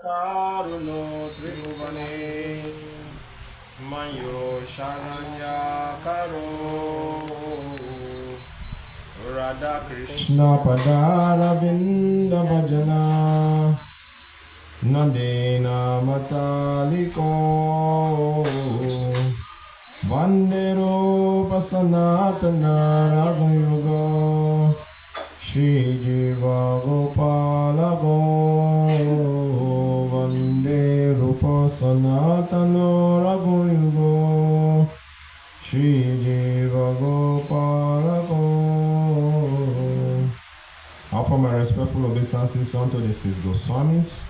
Karuno Tribhuvane Mayo Sharanya Karo Radha Krishna Padara Vinda Bhajana Nandena Mataliko Vandero Pasanatana Raghuyugo Shri Jiva Gopala Go Vandero Pasanatana Raghuyugo Shri Jiva Gopala Go. I offer my respectful obeisances unto the six Goswamis,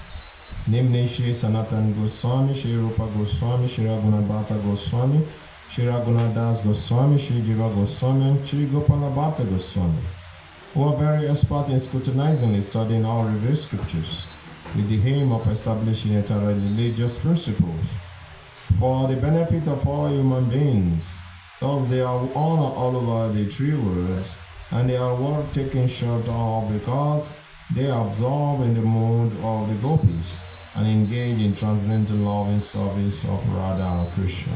namely Shri Sanatan Goswami, Shri Rupa Goswami, Shri Raghunatha Goswami, Shri Raghunath Das Goswami, Shri Jiva Goswami, and Shri Gopala Bhatta Goswami, who are very expert in scrutinizingly studying all revealed scriptures with the aim of establishing eternal religious principles for the benefit of all human beings. Thus they are honored all over the three worlds, and they are worth taking short of because they are absorbed in the mood of the gopis and engage in transcendental love in service of Radha and Krishna.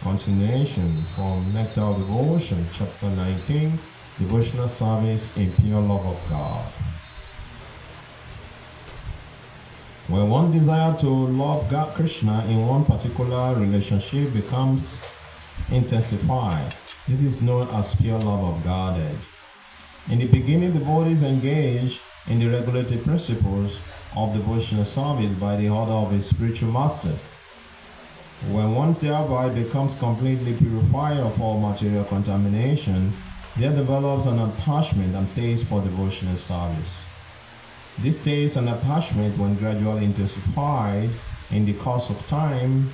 Continuation from Nectar of Devotion, Chapter 19, Devotional Service in Pure Love of God. When one desire to love God Krishna in one particular relationship becomes intensified, this is known as pure love of Godhead. In the beginning, the devotees engage in the regulated principles of devotional service by the order of a spiritual master. When one thereby becomes completely purified of all material contamination, there develops an attachment and taste for devotional service. This taste and attachment, when gradually intensified in the course of time,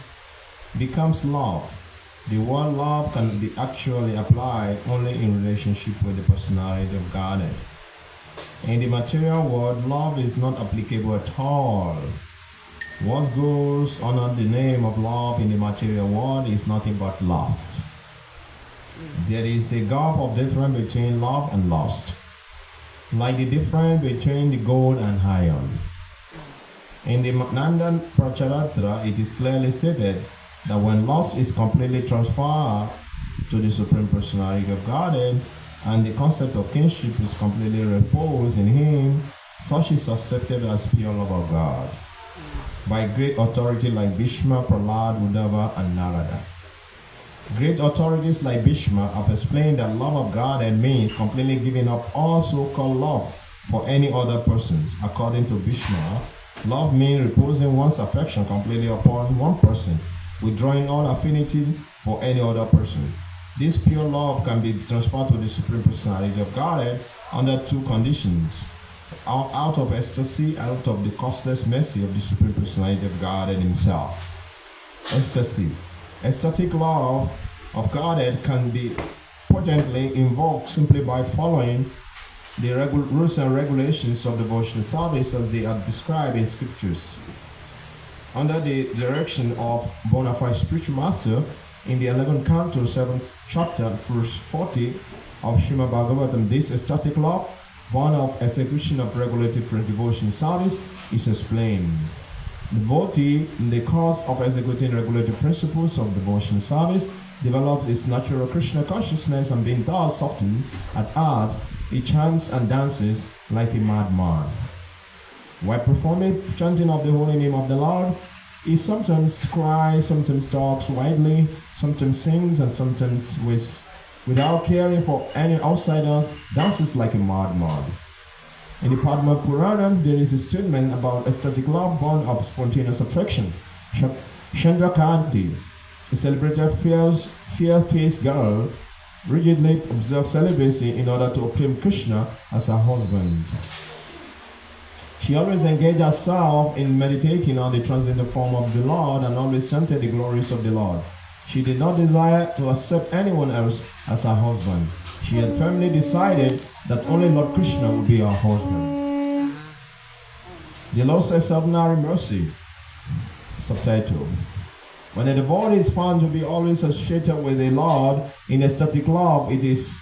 becomes love. The word love can be actually applied only in relationship with the personality of Godhead. In the material world, love is not applicable at all. What goes under the name of love in the material world is nothing but lust. There is a gap of difference between love and lust, like the difference between the gold and iron. In the Nandan Pracharatra, it is clearly stated that when lust is completely transferred to the Supreme Personality of Godhead and the concept of kinship is completely reposed in Him, such is accepted as pure love of God by great authority like Bhishma, Prahlad, Uddhava, and Narada. Great authorities like Bhishma have explained that love of Godhead means completely giving up all so-called love for any other persons. According to Bhishma, love means reposing one's affection completely upon one person, withdrawing all affinity for any other person. This pure love can be transferred to the Supreme Personality of Godhead under two conditions: out of ecstasy, out of the costless mercy of the Supreme Personality of Godhead Himself. Ecstasy. Ecstatic love of Godhead can be potently invoked simply by following the rules and regulations of devotional service as they are described in scriptures. Under the direction of bona fide spiritual master, in the 11th canto, 7th chapter, verse 40 of Srimad Bhagavatam, this ecstatic love, born of execution of regulated devotional service, is explained. The devotee, in the course of executing regulated principles of devotional service, develops its natural Krishna consciousness, and being thus softened at heart, he chants and dances like a madman. While performing chanting of the holy name of the Lord, he sometimes cries, sometimes talks widely, sometimes sings, and sometimes without caring for any outsiders, dances like a madman. In the Padma Purana, there is a statement about ecstatic love born of spontaneous affection. Chandrakanti, a celebrated fair-faced girl, rigidly observed celibacy in order to obtain Krishna as her husband. She always engaged herself in meditating on the transcendental form of the Lord and always chanted the glories of the Lord. She did not desire to accept anyone else as her husband. She had firmly decided that only Lord Krishna would be her husband. The Lord's extraordinary mercy. Subtitle: when a devotee is found to be always associated with the Lord in ecstatic love, it is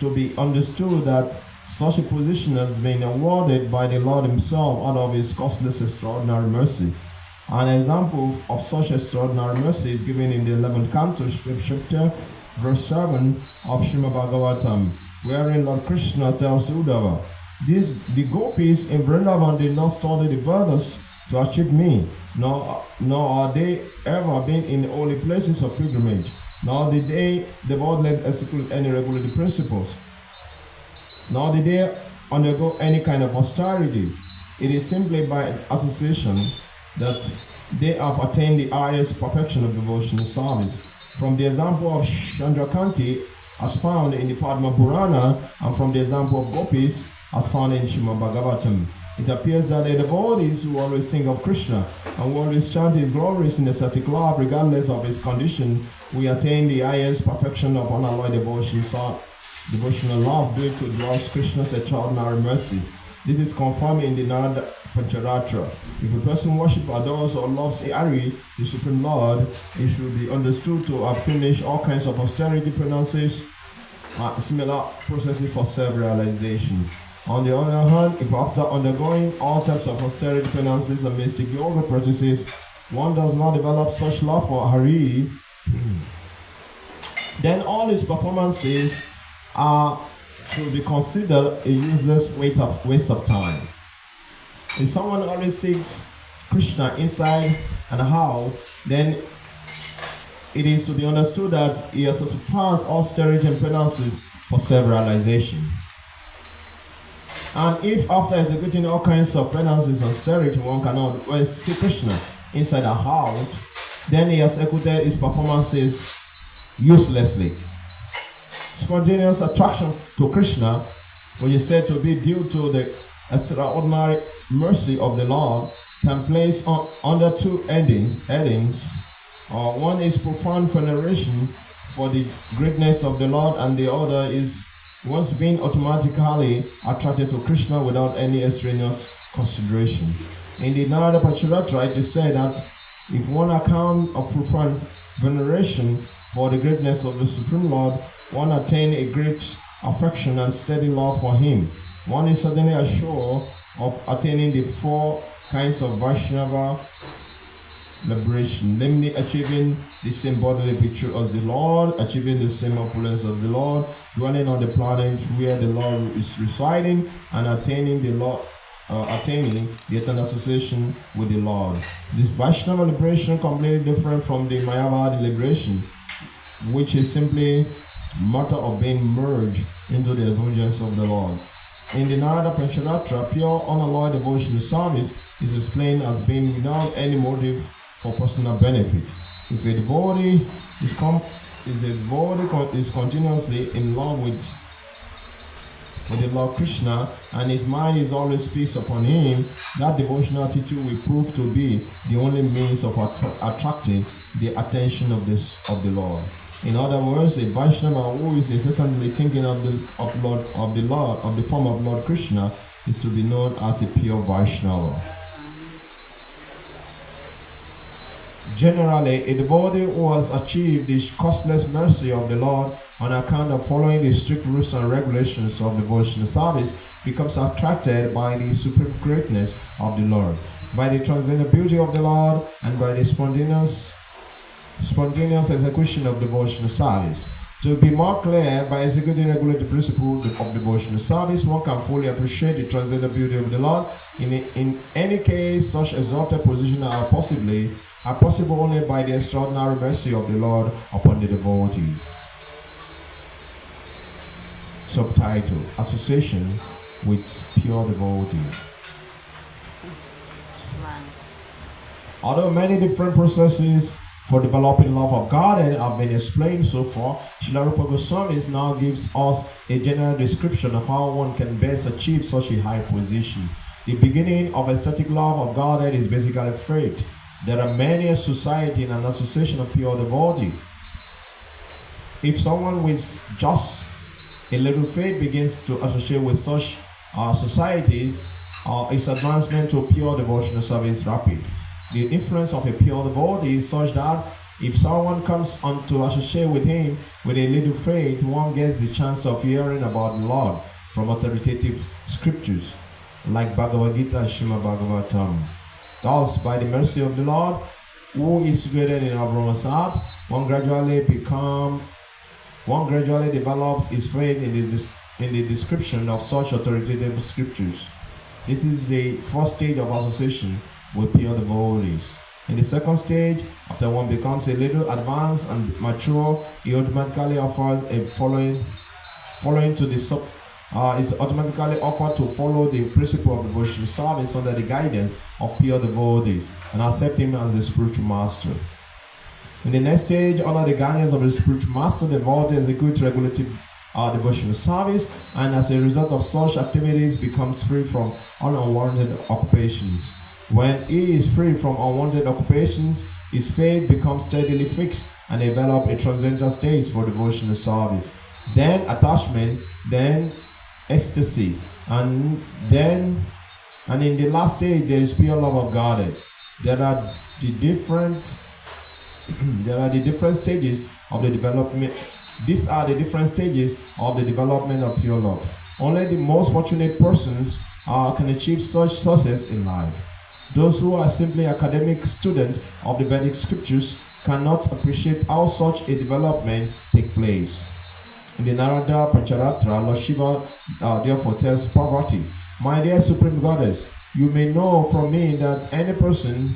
to be understood that Such a position has been awarded by the Lord himself out of his costless extraordinary mercy. An example of such extraordinary mercy is given in the 11th canto, 5th chapter, verse 7 of Srimad Bhagavatam, wherein Lord Krishna tells Uddhava, the gopis in Vrindavan did not study the Vedas to achieve me, nor are they ever been in holy places of pilgrimage, nor did they devoutly execute any regulated principles, nor did they undergo any kind of austerity. It is simply by association that they have attained the highest perfection of devotional service. From the example of Chandrakanti as found in the Padma Purana, and from the example of gopis as found in Srimad Bhagavatam, it appears that the devotees who always think of Krishna and who always chant his glories in the ecstatic love, regardless of his condition, we attain the highest perfection of unalloyed devotional love due to Lord Krishna's extraordinary mercy. This is confirmed in the Narada Pancharatra. If a person worships, adores, or loves Hari, the Supreme Lord, it should be understood to have finished all kinds of austerity penances, similar processes for self-realization. On the other hand, if after undergoing all types of austerity penances and mystic yoga practices, one does not develop such love for Hari, then all his performances are to be considered a useless waste of time. If someone always seeks Krishna inside and out, then it is to be understood that he has surpassed austerity and penances for self-realization. And if after executing all kinds of penances and austerity, one cannot see Krishna inside and out, then he has executed his performances uselessly. Spontaneous attraction to Krishna, which is said to be due to the extraordinary mercy of the Lord, can place under two headings. One is profound veneration for the greatness of the Lord, and the other is one's being automatically attracted to Krishna without any extraneous consideration. In the Narada Pancharatra, it is said that if one account of profound veneration for the greatness of the Supreme Lord, one attain a great affection and steady love for him. One is certainly assured of attaining the four kinds of Vaishnava liberation, namely achieving the same bodily picture as the Lord, achieving the same opulence as the Lord, dwelling on the planet where the Lord is residing, and attaining the eternal association with the Lord. This Vaishnava liberation completely different from the Mayavadi liberation, which is simply matter of being merged into the effulgence of the Lord. In the Narada Pancharatra, pure unalloyed devotional service is explained as being without any motive for personal benefit. If a devotee is continuously in love with the Lord Krishna and his mind is always fixed upon him, that devotional attitude will prove to be the only means of attracting the attention of the Lord. In other words, a Vaishnava who is incessantly thinking of the form of Lord Krishna is to be known as a pure Vaishnava. Generally, a devotee who has achieved the costless mercy of the Lord on account of following the strict rules and regulations of devotional service becomes attracted by the supreme greatness of the Lord, by the transcendental beauty of the Lord, and by the spontaneous execution of devotional service. To be more clear, by executing regulated principles of devotional service, one can fully appreciate the transcendental beauty of the Lord. In any case, such exalted positions are possible only by the extraordinary mercy of the Lord upon the devotee. Subtitle: Association with Pure Devotee. Although many different processes for developing love of God have been explained so far, Srila Rupa Goswami now gives us a general description of how one can best achieve such a high position. The beginning of aesthetic love of Godhead is basically faith. There are many society and an association of pure devotee. If someone with just a little faith begins to associate with such societies, its advancement to pure devotional service is rapid. The influence of a pure devotee is such that if someone comes on to associate with him with a little faith, one gets the chance of hearing about the Lord. from authoritative scriptures like Bhagavad Gita and Srimad Bhagavatam. Thus, by the mercy of the Lord, who is situated in our Brahma's heart, one gradually develops his faith in the description of such authoritative scriptures. This is the first stage of association with pure devotees. In the second stage, after one becomes a little advanced and mature, he automatically offers a following to the sub. Is automatically offered to follow the principle of devotional service under the guidance of pure devotees and accept him as a spiritual master. In the next stage, under the guidance of the spiritual master, the devotee executes regulative devotional service, and as a result of such activities becomes free from all unwanted occupations. When he is free from unwanted occupations, his faith becomes steadily fixed and develops a transcendental stage for devotional service. Then attachment, then ecstasies, and in the last stage there is pure love of Godhead. There are the different stages of the development. These are the different stages of the development of pure love. Only the most fortunate persons can achieve such success in life. Those who are simply academic students of the Vedic scriptures cannot appreciate how such a development takes place. In the Narada Pancharatra, Lord Shiva therefore tells Parvati, "My dear Supreme Goddess, you may know from me that any person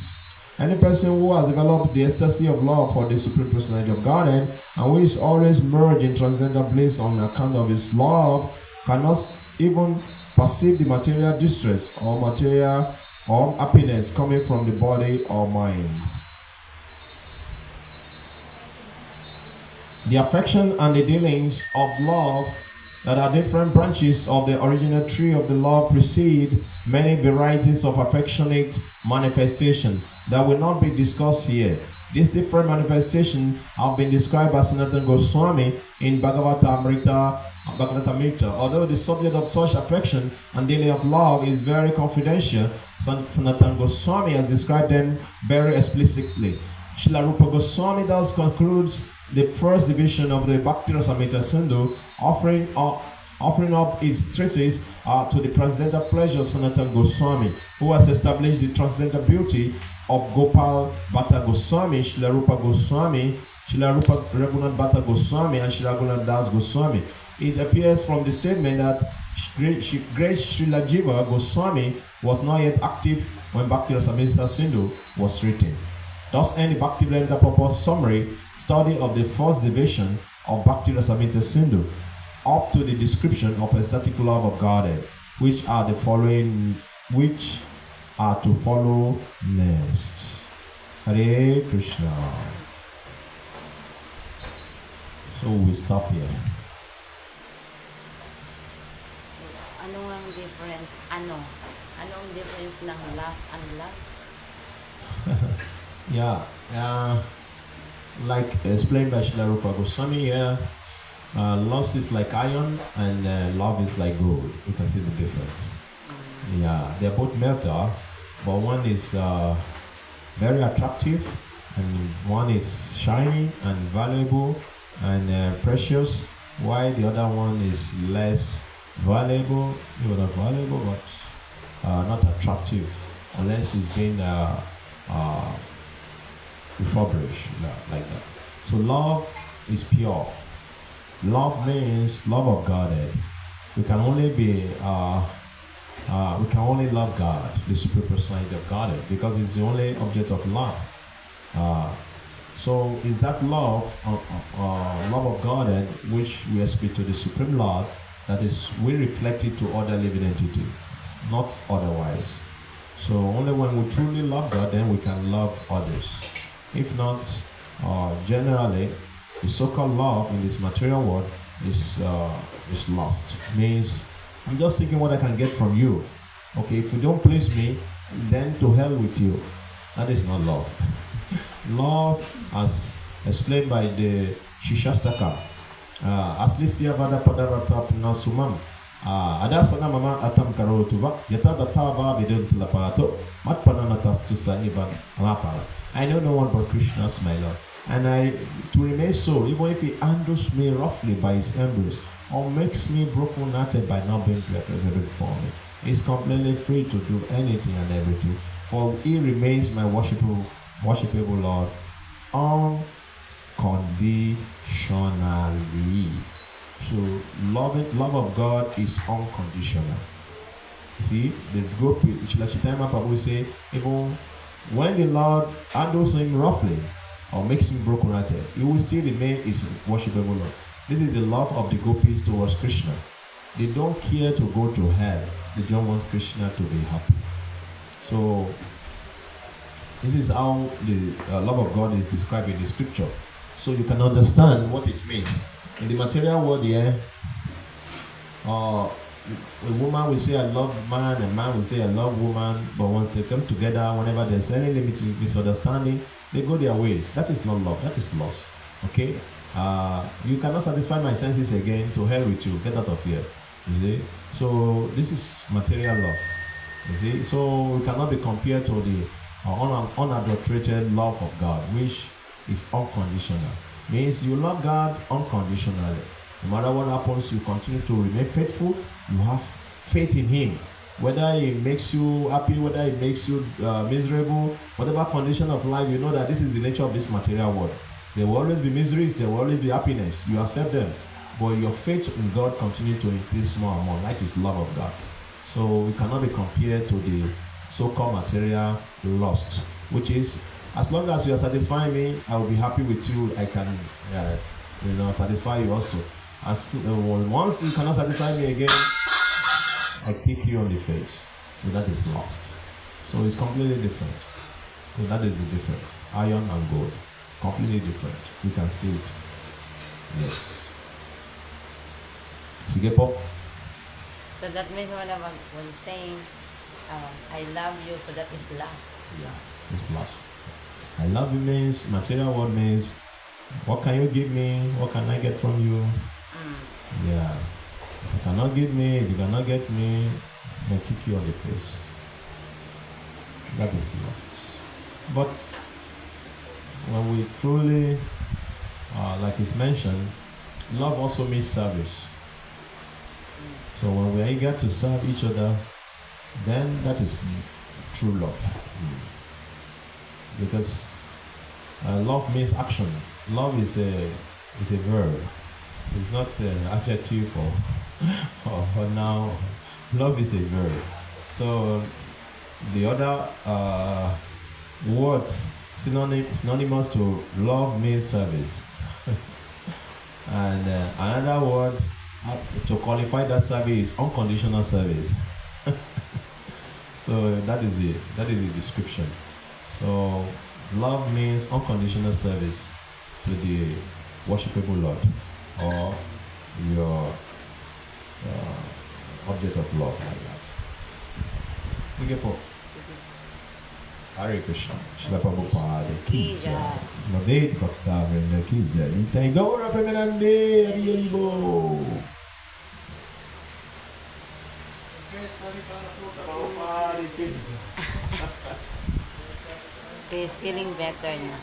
who has developed the ecstasy of love for the Supreme Personality of Godhead and who is always merged in transcendental bliss on account of his love cannot even perceive the material distress or material or happiness coming from the body or mind." The affection and the dealings of love that are different branches of the original tree of the love precede many varieties of affectionate manifestation that will not be discussed here. These different manifestations have been described by Sanatana Goswami in Bhagavatamrita. Although the subject of such affection and dealing of love is very confidential, Sanatana Goswami has described them very explicitly. Srila Rupa Goswami thus concludes the first division of the Bhakti Rasamrita Sindhu, offering up its treatise to the transcendental pleasure of Sanatana Goswami, who has established the transcendental beauty of Gopal Bhatta Goswami, Srila Rupa Goswami, Srila Rupa Raghunath Bhatta Goswami, and Srila Raghunath Das Goswami. It appears from the statement that great Srila Jiva Goswami was not yet active when Bhakti Rasamrita Sindhu was written. Thus ends the Bhakti Vedanta purpose summary study of the first division of Bhakti Rasamrita Sindhu up to the description of ecstatic love of Godhead, which are to follow next. Hare Krishna. So we stop here. Anong difference ng lust and love? Like explained by Srila Rupa Goswami here, lust is like iron and love is like gold. You can see the difference. Yeah, they're both metal, but one is very attractive and one is shiny and valuable and precious, while the other one is less valuable, not valuable, but not attractive unless it's been refurbished like that. So love is pure. Love means love of Godhead. We can only love God, the Supreme Personality of Godhead, because it's the only object of love. So is that love of Godhead which we expect to the Supreme Lord, that is we reflect it to other living entities, not otherwise. So only when we truly love God, then we can love others. If not, generally, the so-called love in this material world is lost. Means I'm just taking what I can get from you. Okay, if you don't please me, then to hell with you. That is not love. Love, as explained by the Shishastaka, Aslisya Vada Padarata Pinasumam, Adasana Mama Atam Karotuva, Yatada Tava Vidun Tilapato, Matpananatas to Saniban Rapara. I know no one but Krishna, my Lord. And to remain so, even if he handles me roughly by his embrace, or makes me broken-hearted by not being present before me. He's completely free to do anything and everything, for he remains my worshipable Lord unconditionally. So love of God is unconditional. You see, the group will say, even when the Lord handles him roughly or makes him broken-hearted, he will still remain his worshipable Lord. This is the love of the gopis towards Krishna. They don't care to go to hell. They don't want Krishna to be happy. So this is how the love of God is described in the scripture. So you can understand what it means. In the material world here, a woman will say I love man, a man will say I love woman, but once they come together, whenever there's any misunderstanding, they go their ways. That is not love, that is loss. Okay? You cannot satisfy my senses again, to hell with you, get out of here. You see? So this is material loss. You see? So we cannot be compared to the unadulterated love of God, which is unconditional. Means you love God unconditionally. No matter what happens, you continue to remain faithful. You have faith in Him. Whether He makes you happy, whether He makes you miserable, whatever condition of life, you know that this is the nature of this material world. There will always be miseries, there will always be happiness. You accept them. But your faith in God continues to increase more and more. That is love of God. So we cannot be compared to the so-called material lust, which is, as long as you are satisfying me, I will be happy with you. I can, satisfy you also. Once you cannot satisfy me again, I kick you on the face. So that is lust. So it's completely different. So that is the difference. Iron and gold, completely different. You can see it. Yes. Sigepo? So that means when saying, I love you, so that is lust. Yeah, it's lust. I love you means, material word means, what can you give me? What can I get from you? Yeah. If you cannot give me, if you cannot get me, then kick you on the face. That is lust. But when we truly, like it's mentioned, love also means service. So when we are eager to serve each other, then that is true love. Because love means action. Love is a verb. It's not an adjective or noun. Love is a verb. So the other word synonymous to love means service. And another word to qualify that service is unconditional service. So that is the description. So love means unconditional service to the worshipable Lord or your object of love, like that. Singapore. Hare Krishna. Shila Prabhupada ki jai. Smavet Bhakta Vrinda ki jai. Nitai Gaura Premanande Adiyalibo. He is feeling better now.